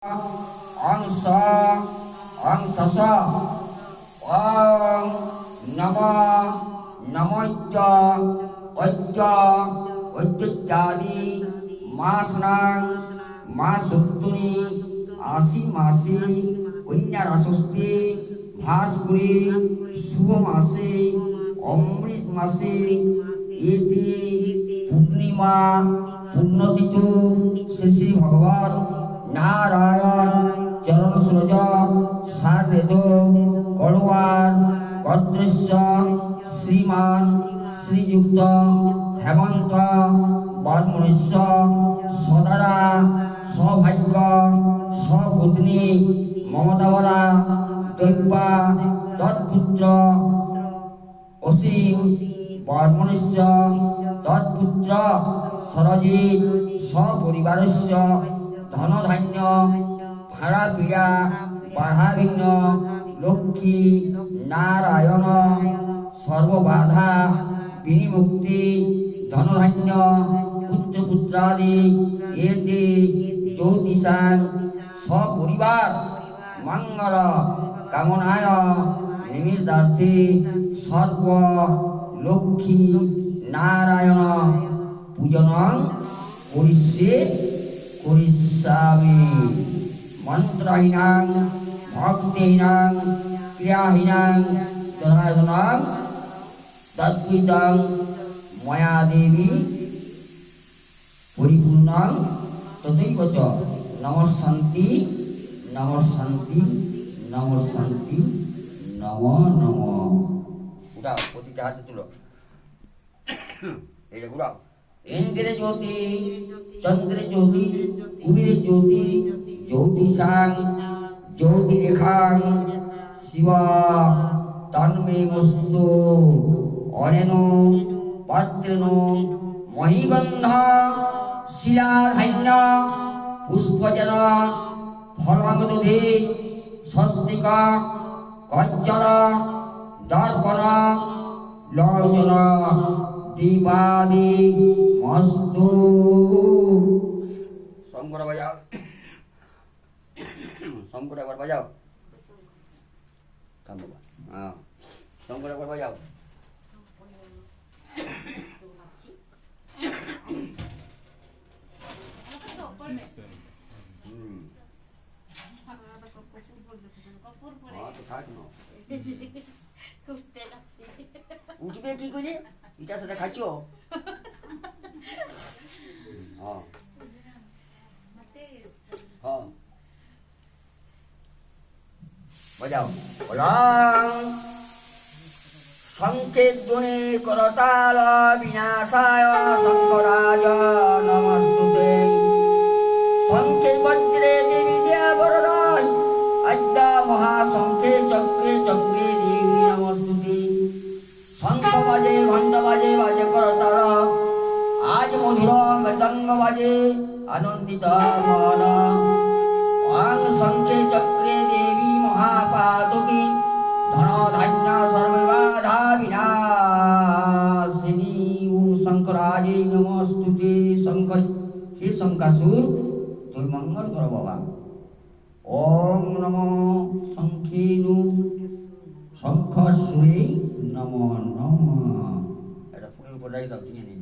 Ang sa ang sasa ang nama namajja ajja ajjadi masnang masutuni asi masi unyarasusti bhaskuri subhamasi অমৃত মাসে এতে পূর্ণিমা পুণ্যতিথু শ্রী ভগবান নারায়ণ চরণ সরোজ সারবেদ গড়ওয়ার গদ্রেশ্য শ্রীমান শ্রীযুক্ত হেমন্ত বর্মণস্য সদারা সৌভাগ্য সপত্নী মমতাবরা দৈবা তৎপুত্র অসীম বর্মণস্য তৎপুত্র সরজিৎ সপরিবারস্য ধনধান্য ভাড়া পীড়া বাধাবিঘ্ন লক্ষ্মী নারায়ণ সর্ববাধা বিনিমুক্তি ধনধান্য পুত্রপুত্রাদি এতে জ্যোতিষাং সপরিবার মঙ্গল কামনায় নিমিত্তার্থে সর্ব লক্ষ্মী নারায়ণ পূজনং করিষ্যামি মন্ত্রহীনাং ভক্তিহীনাং ক্রিয়াহীনাং জনার্দনাং তৎকৃতং ময়া দেবী পরিপূর্ণাং তথৈব চ নমঃ শান্তি নমঃ শান্তি নমঃ শান্তি নমো নমো। উঠাও প্রতিটা হাতে তুলো, এই যে ঘুরাও। ইন্দ্রে জ্যোতি চন্দ্রে জ্যোতি কুবেরে জ্যোতি জ্যোতিষাং জ্যোতিরেখাং শিবা তন্মে মস্তু অনেন পাত্রেণ মহিগন্ধ শিলাধান্য পুষ্পজল ফলমদধি স্বস্তিক কজ্জল দর্পণ লৌচন দীপাদি মস্তু। শঙ্কর বাজাও, শঙ্কর একবার বাজাও, হ্যাঁ শঙ্কর একবার বাজাও। উঠবে কি করে এটা সেটা খাচ্ছ? বাজাও। সংকেত ধ্বনি করতাল বিনাশায় শঙ্করাজ নমস্তুতে। সংকেত বজ্রে দেবী দেবরায় আদ্যা মহাশঙ্খে চক্রে চক্রে দেবী নমস্তুতে। শঙ্খ বাজে ঘণ্ট বাজে বাজে করতাল আজ মধুর মৃদঙ্গ বাজে আনন্দিত মন। অং শঙ্খে চক্রে দেবী মহাপাদকী ধনধান্য সর্ববাধা বিনাশিনী। ওম শঙ্করাজে নমস্তুতে। শঙ্খ হে শঙ্কাসুর তুই মঙ্গল কর বাবা। ওম নমো শঙ্খেনু শঙ্খসুরে নমো নমঃ। এটা ফুলের উপর রাখি দাও, ঠিক আছে?